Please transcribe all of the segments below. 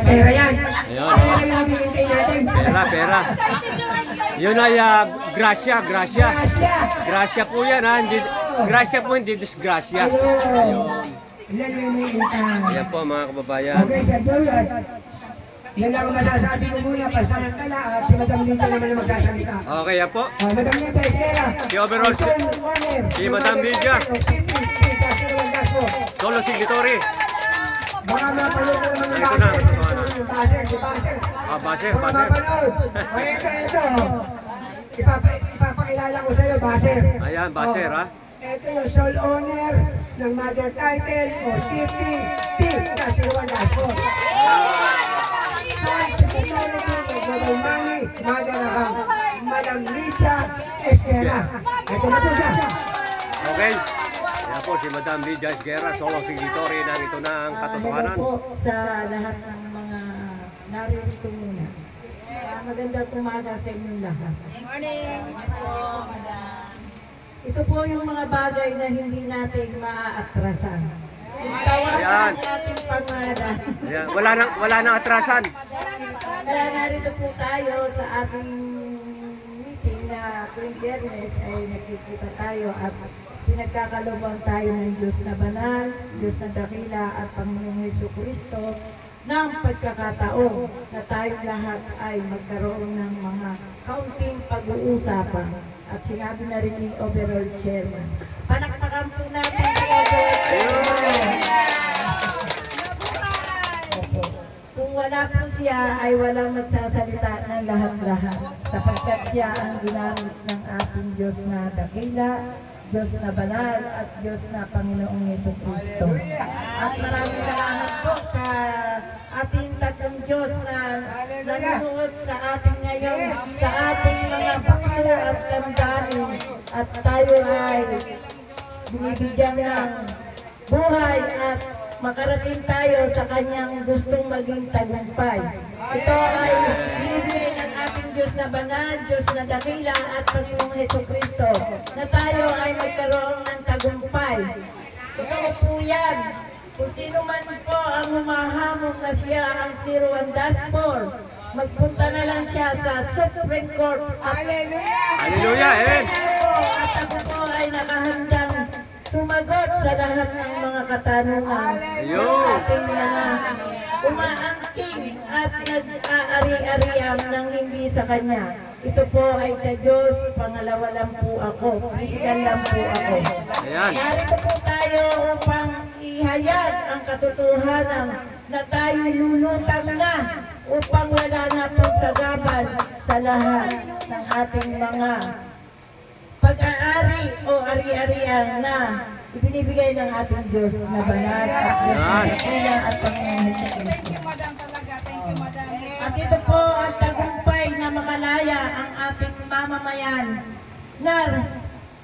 Pera yan. Ayun. Pera yung hinihintay natin. Pera. Yun ay grasya. Grasya po yan ha. Grasya po, hindi disgrasya. Ayun. Yan yung hinihintay. Ayan po mga kababayan. Okay, Sir Julius. Yan lang ang masasabi ko muna. Pasamantala at si Madam Linda naman ang magsasalita. Okay, yan po. Madam Linda, Estela. Si Overall, si Madam Lydia. Solo Signatory. Baka mapanood ko naman ng Ito na, ito na. Baser. Baser. Kaya ito. Ipapakilala ko sa'yo, Baser. Ayan, Baser ha. Ito yung sole owner ng mother title o CPT kasi Juan Gasco. Madam Lydia Esguerra. Ito na po siya. Okay. Ayan po si Madam Lydia Esguerra, solo signatory ng Ito Na Ang Katotohanan. Po sa lahat ng mga naririto muna. Magandang umaga sa inyong lahat. Good morning po, Madam. Ito po yung mga bagay na hindi natin maaatrasan. Ayan. Ating pangalan. Ayan. Wala nang atrasan. Kaya narito po tayo sa ating meeting na tuwing Biyernes ay nakikita tayo at pinagkakalooban tayo ng Diyos na banal, Diyos na dakila at Panginoong Jesucristo ng pagkakataon na tayong lahat ay magkaroon ng mga kaunting pag-uusapan. At sinabi na rin ni Overall Chairman. Palakpakan po natin si Overall Chairman. Kung wala po siya ay walang magsasalita ng lahat-lahat sapagkat siya ang ginamit ng ating Diyos na dakila, Diyos na banal at Diyos na Panginoong Jesucristo. At maraming salamat po sa ating tatlong Diyos na nanonood sa ating ngayon, sa ating mga baklo at sandanin at tayo ay binibigyan ng buhay at makarating tayo sa kanyang gustong maging tagumpay. Ito ay binibigay ng ating Diyos na banal, Diyos na dakila at Panginoong Jesucristo na tayo ay magkaroon ng tagumpay. Ito po yan. Kung sino man po ang humahamon na siya ang 01 dashboard, magpunta na lang siya sa Supreme Court. Hallelujah! Amen! At ako po ay nakahandang sumagot sa lahat ng mga katanungan. Ayun! Ating mga umaangking at nag-aari-ariang ng hindi sa Kanya. Ito po ay sa Diyos, pangalawa lang po ako, Christian lang po ako. Ayan! Narito po tayo upang ihayag ang katotohanan na tayo lulutang na upang wala na pong sagabal sa lahat ng ating mga pag-aari o ari-arian na ibinibigay ng ating Diyos na banal at Diyos at Panginoon Jesucristo. At ito po ang tagumpay na makalaya ang ating mamamayan na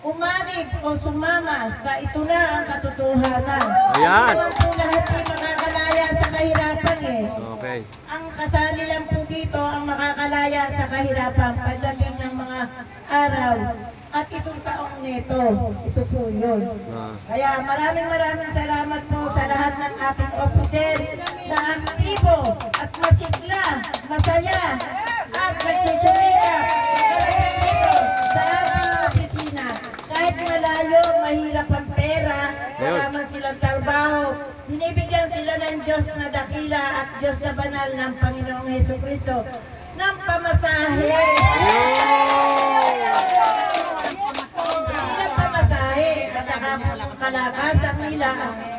umanib o sumama sa Ito Na Ang Katotohanan. Ayan! Ito po lahat ay makakalaya sa kahirapan eh. Okay. Ang kasali lang po dito ang makakalaya sa kahirapan pagdating ng mga araw. At itong taong nito, ito po yun. Kaya maraming salamat po sa lahat ng ating officer na aktibo at masigla, masaya at nagsusumikap dito sa ating opisina. Kahit malayo, mahirap ang pera, wala man silang trabaho, binibigyan sila ng Diyos na dakila at Diyos na banal ng Panginoong Jesucristo ng pamasahe. At saka kalakasan nila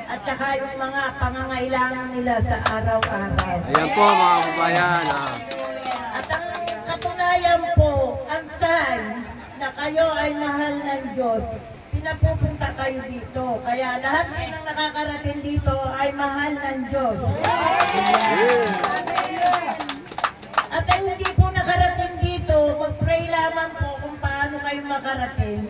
at saka yung mga pangangailangan nila sa araw-araw. Ayan po mga kababayan. At ang katunayan po, ang sign na kayo ay mahal ng Diyos, pinapupunta kayo dito. Kaya lahat ng nakakarating dito ay mahal ng Diyos. At ang hindi po nakarating dito, mag-pray lamang po kung paano kayo makarating.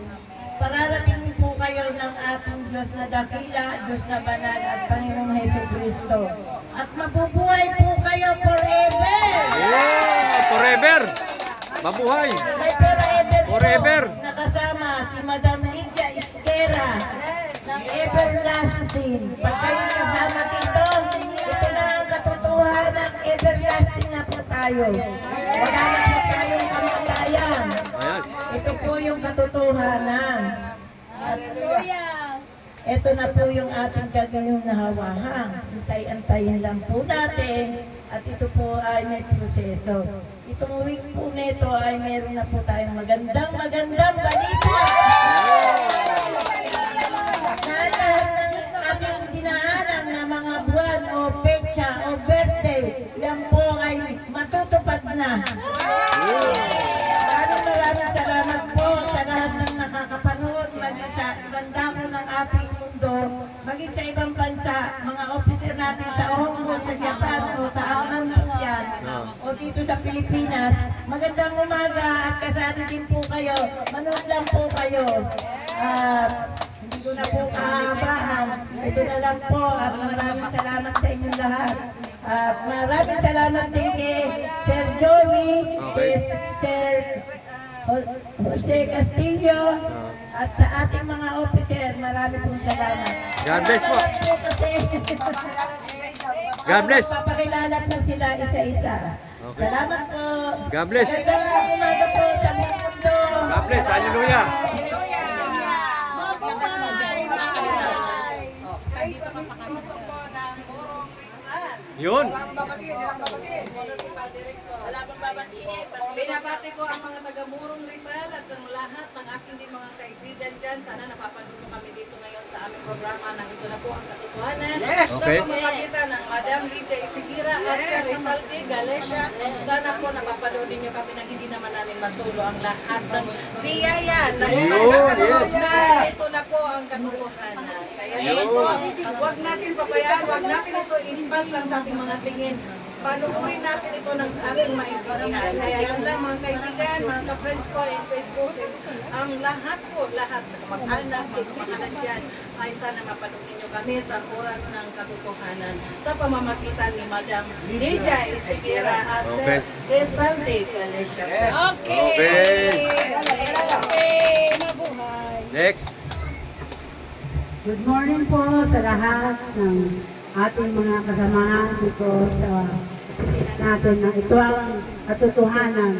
Pararating po kayo ng ating Diyos na dakila, Diyos na banal at Panginoong Jesucristo. At mabubuhay po kayo forever! Yeah! Forever! Mabuhay! Forever! Nakasama si Madam Lydia Esguerra ng Everlasting. Pag kayo kasama dito, ito na ang katotohanan ng Everlasting. tayo. Wala na po tayong kamatayan. Ayan. Ito po yung katotohanan. At ito na po yung ating gagawin na hawahan. Antay-antayin lang po natin. At ito po ay may proseso. Itong week po nito ay meron na po tayong magandang balita. Na lahat ng ating dinaanan na mga buwan o petsa o birthday, yan po ay matutupad na. Maraming salamat po sa lahat ng nakakapanood, maging sa ibang dako ng ating mundo, maging sa ibang bansa, mga officer natin sa Hong Kong, sa Japan o sa Angan yan, o dito sa Pilipinas. Magandang umaga at kasali din po kayo. Manood lang po kayo. Hindi ko na po kahabaan. Ito na lang po at maraming salamat sa inyong lahat. At maraming salamat din kay Sir Johnny, kay Sir Jose Castillo, at sa ating mga officer. Maraming pong salamat. God bless po. God bless. Papakilala po sila isa-isa. Okay. Salamat po. God bless. Magandang umaga po sa mundo. God bless. Hallelujah. Yun. Binabati ko ang mga taga-Murong Rizal at ang lahat ng aking din mga kaibigan dyan. Sana napapanood mo kami dito ngayon sa aming programa na ito na po ang katotohanan. Yes. Sa Okay. pamamagitan ng Madam Lydia Isigira at Sir Rizal D. Galecia. Sana po napapanood niyo kami na hindi naman namin masulo ang lahat ng biyaya na katotohanan. Ito na po ang katotohanan. Kaya yun po, huwag natin pabayaan, huwag natin ito ipas lang sa ating mga tingin. Panuorin natin ito ng ating maintindihan. Kaya yun lang mga kaibigan, mga ka-friends ko in Facebook, ang lahat po, lahat mag-anak, mga dyan, ay sana mapanood ninyo kami sa oras ng katotohanan sa pamamagitan ni Madam Lydia Isigira at Sir Rizal D. Galecia. Okay. Mabuhay! Next. Good morning po sa lahat ng ating mga kasamahan dito sa opisina natin na ito ang katotohanan.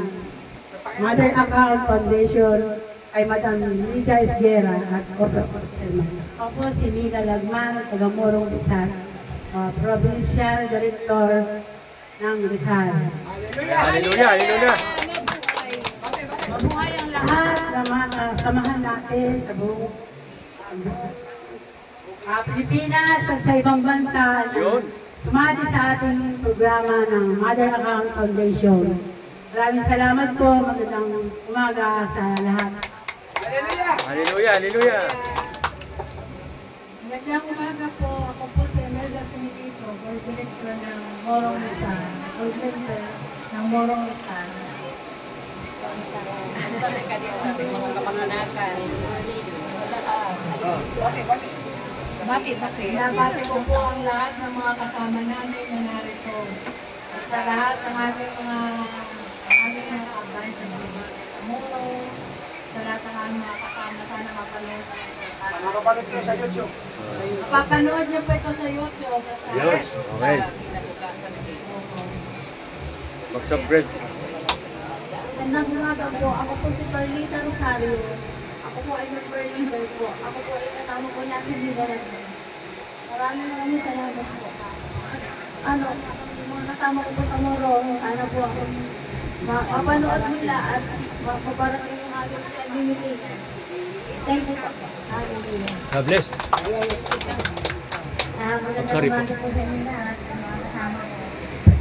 Mother Account Foundation ay Madam Lydia Isguera at ako po si Nina Lagman, taga Morong Rizal, Provincial Director ng Rizal. Hallelujah. Hallelujah. Mabuhay ang lahat ng mga kasamahan natin sa buong Pilipinas at sa ibang bansa na sumali sa ating programa ng Mother Account Foundation. Maraming salamat po. Magandang umaga sa lahat. Hallelujah. Hallelujah. Magandang umaga po. Ako po si Imelda Pinilito, Board Director ng Morong Rizal. Organizer ng Morong Rizal. Sabi ka din sa ating mga kapanganakan. Nabati ko po ang lahat ng mga kasama namin na narito. At sa lahat ng aming mga abay sa Morong, sa lahat ng aming mga kasama, sana mapanood. Makapanood kayo sa YouTube. Mapapanood niyo po ito sa YouTube. At sa Yes. Okay. Mag-subscribe. Magandang umaga po. Ako po si Perlita Rosario. Ako po ay member leader po. Ako po ay kasama po natin dito na. Maraming salamat po. Yung mga kasama ko po sa Morong, sana po ako mapapanood nila at mapaparating yung ating community. Thank you po. Hallelujah. God bless. Magandang Sorry po. umaga po sa inyo lahat, mga kasama ko.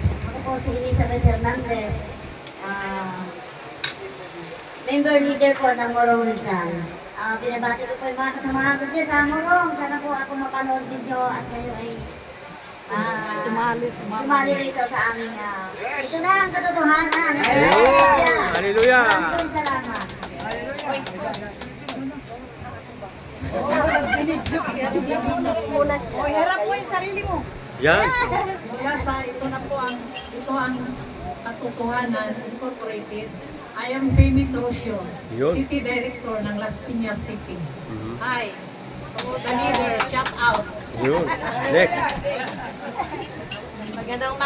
Ako po si Elizabeth Hernandez. Member leader po ng Morong Rizal. Binabati ko po yung mga kasamahan ko dyan sa Morong. Sana po ako mapanood ninyo at kayo ay sumali rito sa aming ito na ang katotohanan. Hallelujah. Hallelujah. Maraming salamat. Harap mo yung sarili mo. Yan. Mula sa ito ang katotohanan incorporated. I am Baby Trosio, Yun. City Director ng Las Piñas City. Mhm. Hi, the leader, shout out. Yun. Next. Magandang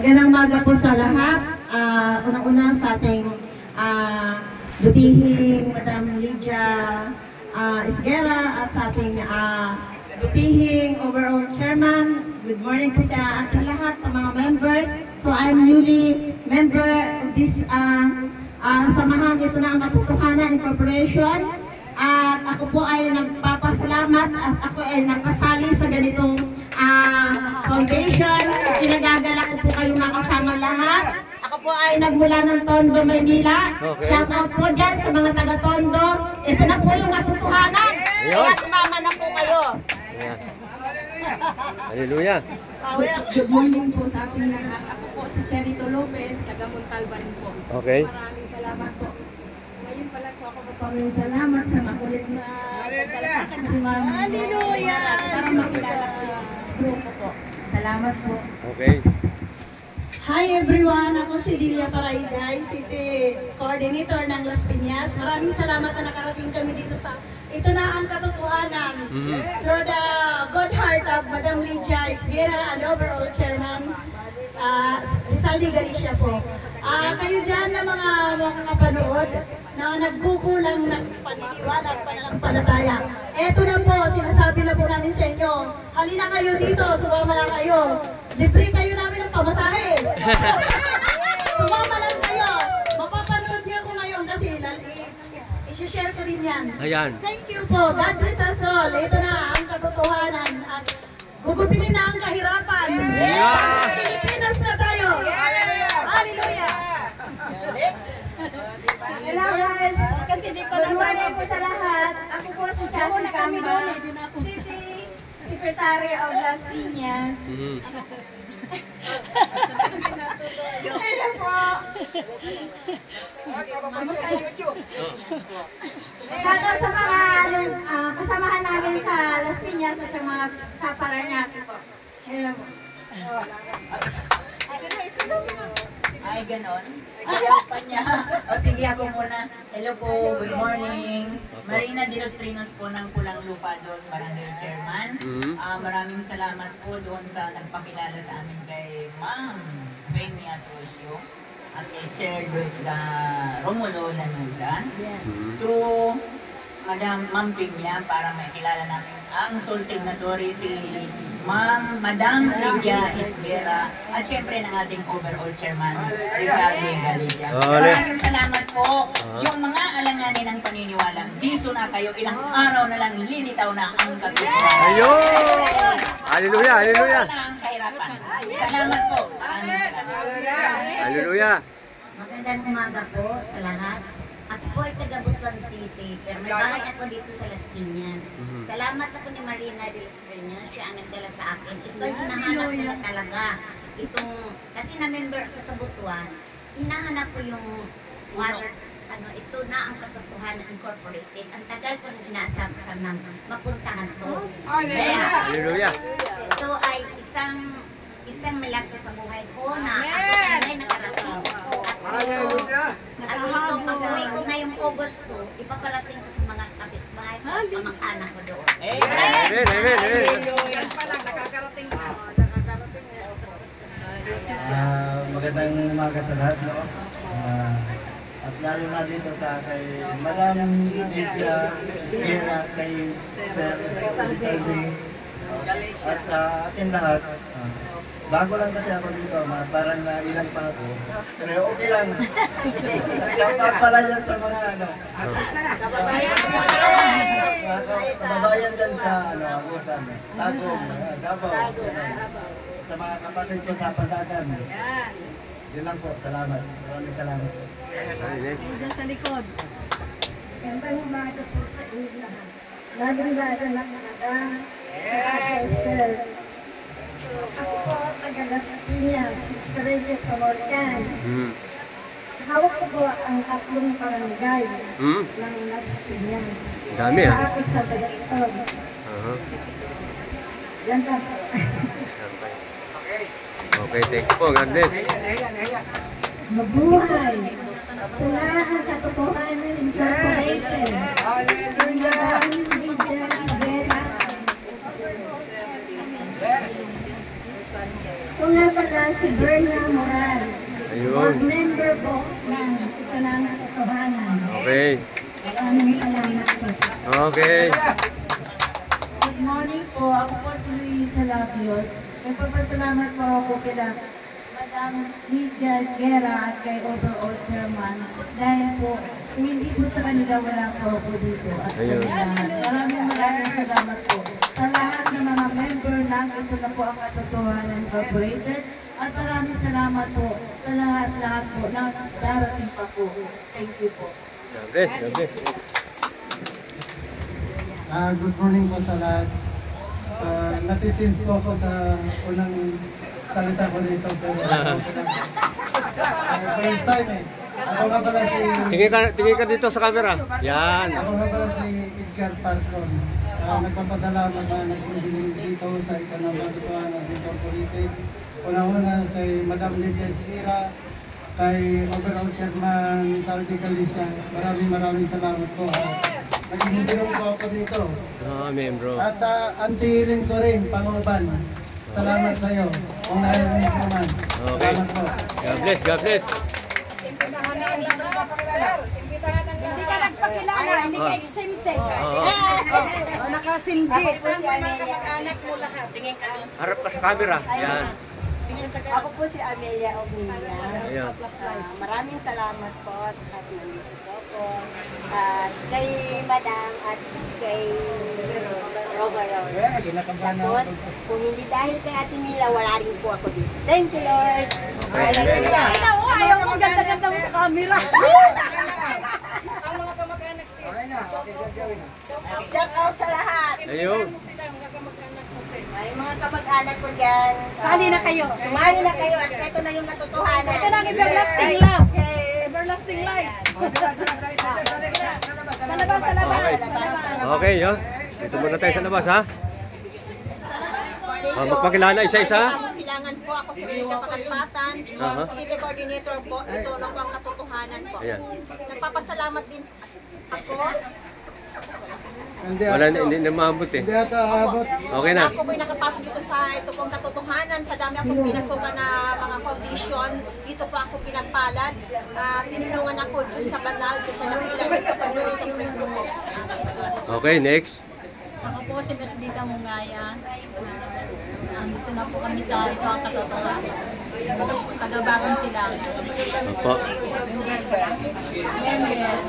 Magandang umaga po sa lahat. Unang-una sa ating butihing Madam Lydia Isguera at sa ating butihing overall chairman. Good morning po sa ating lahat ng mga members. So I'm newly member of this samahan. Ito na ang Katotohanan Incorporation. At ako po ay nagpapasalamat at ako ay nagpasali sa ganitong foundation. Pinagagalak ko po kayong makasama lahat. Ako po ay nagmula ng Tondo, Maynila. Okay. Shout out po dyan sa mga taga-Tondo. Ito na po yung katotohanan. Kaya sumama na po kayo. Ayan. Hallelujah. Good morning po sa ating lahat. Ako po si Cherito Lopez, taga Montalban po. Okay. Maraming salamat po. Ngayon pala po ako maraming salamat sa makulit na pagkalasakan si Ma'am. Hallelujah! Para makilala ko yung grupo po. Salamat po. Okay. Hi everyone! Ako si Lilia Paraiday, City Coordinator ng Las Piñas. Maraming salamat na nakarating kami dito sa ito na ang katotohanan. Through the good heart of Madam Lydia Isguera and overall Chairman Rizaldi Galicia po. Kayo dyan na mga kapanood na nagkukulang ng paniniwala at pananampalataya. Eto na po, sinasabi na po namin sa inyo. Halina kayo dito, sumama lang kayo. Libre kayo namin ng pamasahe. Sumama lang kayo. Mapapanood niyo ko ngayon kasi i-share ko din yan. Ayan. Thank you po. God bless us all. Ito na ang katotohanan. At gugupitin na ang kahirapan. Yeah! Pilipinas na tayo. Hallelujah! Hello guys! Kasi di pa Good morning po sa lahat. Ako po si Chassie Camba, City Secretary of Las Piñas. Hello po! Shoutout sa mga kasamahan namin sa Las Piñas at sa mga sa Parañaque po. Hello po. Ay, ganon? Ayaw pa niya. O sige, ako muna. Hello po, good morning. Marina de los Trinos po ng Pulang Lupa Dos, Barangay Chairman. Maraming salamat po doon sa nagpakilala sa amin kay Ma'am Benny Atrosio at kay Sir Romulo Lanuza. Through Ma'am Piglia para makilala namin ang sole signatory si Madam Lydia Isguera at syempre ng ating overall chairman Rizaldi Galicia. Maraming salamat po. Yung mga alanganin ng paniniwala, dito na kayo, ilang araw na lang lilitaw na ang katotohanan. Ayun! Hallelujah! Hallelujah! Na ang kahirapan. Salamat po. Maraming salamat. Hallelujah! Magandang umaga po sa lahat. Ako po ay taga Butuan City, pero may bahay ako dito sa Las Piñas. Salamat ako ni Marina de los Trinos, siya ang nagdala sa akin. Ito ay hinahanap ko na talaga. Kasi na-member ako sa Butuan, hinahanap ko yung water, ito na ang Katotohanan Incorporated. Ang tagal ko nang inaasam na mapuntahan to. Hallelujah! Ito ay isang milagro sa buhay ko na ako ay nakarating. At ito, pag-uwi ko ngayong Agosto, ipaparating ko sa mga kapitbahay ko at kamag-anak ko doon. Amen! Amen! Amen! Yan pa lang, nakakarating na. Magandang umaga sa lahat, no? At lalo na dito sa kay Madam Lydia Isguera, kay Sir Rizaldi, at sa ating lahat. Bago lang kasi ako dito, parang ilang pa ako. Pero okay lang. Shoutout pala yan sa mga kababayan dyan sa Agusan, Tagum, Davao. Sa mga kapatid ko sa Pandagan. Yun lang po, salamat. Maraming salamat. Diyan sa likod. Magandang umaga po sa inyo lahat. Nagandang nakakada. Yes! Ako po, taga Las Piñas, Sister Reyes Pamorcan. Hawak ko po ang tatlong barangay ng Las Piñas. Dami Sa ako sa taga-itog. Yan lang po. Okay, thank you po. God bless. Mabuhay! Ito na ang Katotohanan Incorporated. Hallelujah! Ako nga pala si Berna Moral. Ayun. Member po ng ito ng katotohanan. Okay. Maraming salamat po. Okay. Good morning po. Ako po si Luisa Labios. Nagpapasalamat po ako kila Madam Lydia Esguera at kay Overall Chairman. Dahil po, hindi po sa kanila wala po ako dito. At Ayun. maraming salamat po. Sa lahat ng mga member ng ito na po ang Katotohanan Incorporated. At maraming salamat po sa lahat po na darating pa po. Thank you po. God bless. God bless. Good morning po sa lahat. Natitins po ako sa unang salita ko dito. Pero first time eh. Ako nga pala si... Tingin ka dito sa camera. Yan. Ako nga pala si Edgar Parcon. Nagpapasalamat na nagpundiling dito sa Economic Katotohanan Incorporated. Una-una kay Madam Lydia Esguera, kay Overall Chairman Saldi Galicia. Maraming salamat po. Nag-ibigay po ako dito. Amen, bro. At sa anti-healing ko rin, Panguban. Salamat sa iyo. Kung narinig naman. Okay. Salamat po. God bless. God bless. Imbitahan na ang lahat, sir. Imbitahan ang lahat. Hindi ka nagpakilala, hindi ka exempted. Nakasindi. Imbitahan mo mga kamag-anak mo lahat. Tingin ka doon. Harap ka sa camera. Yan. Ako po si Amelia Ognilia. Ayan. Maraming salamat po at nandito po ako. At kay Madam at kay Roberol. Tapos, kung hindi dahil kay Ate Mila, wala rin po ako dito. Thank you, Lord. Hallelujah. Ayaw mo ganda-ganda mo sa camera. Ang mga kamag-anak sis. Shout out sa lahat. Ayun. Mo sila, mga kamag-anak mo sis. May mga kamag-anak ko dyan. Sali na kayo. Sumali na kayo at ito na yung katotohanan. Ito na ang everlasting love. Everlasting life. Sa labas, sa labas. Okay, yun. Dito muna tayo sa labas, ha? Magpakilala isa-isa. Silangan po ako si Rita Pagkatpatan, City Coordinator po. Ito na po ang katotohanan po. Ayan. Nagpapasalamat din ako. Wala na, hindi na maabot eh. Hindi ata aabot. Okay na. Ako po'y nakapasok dito sa ito pong katotohanan. Sa dami akong pinasukan na mga condition, dito po ako pinagpalad. Tinulungan ako, Diyos na banal, Diyos na nakila, Diyos na Panginoon sa Kristo po. Okay, next. Ako po si Besbita Mungayan. Dito na po kami sa ito ang katotohanan. Taga-Bagong Silangan. Opo. Yes.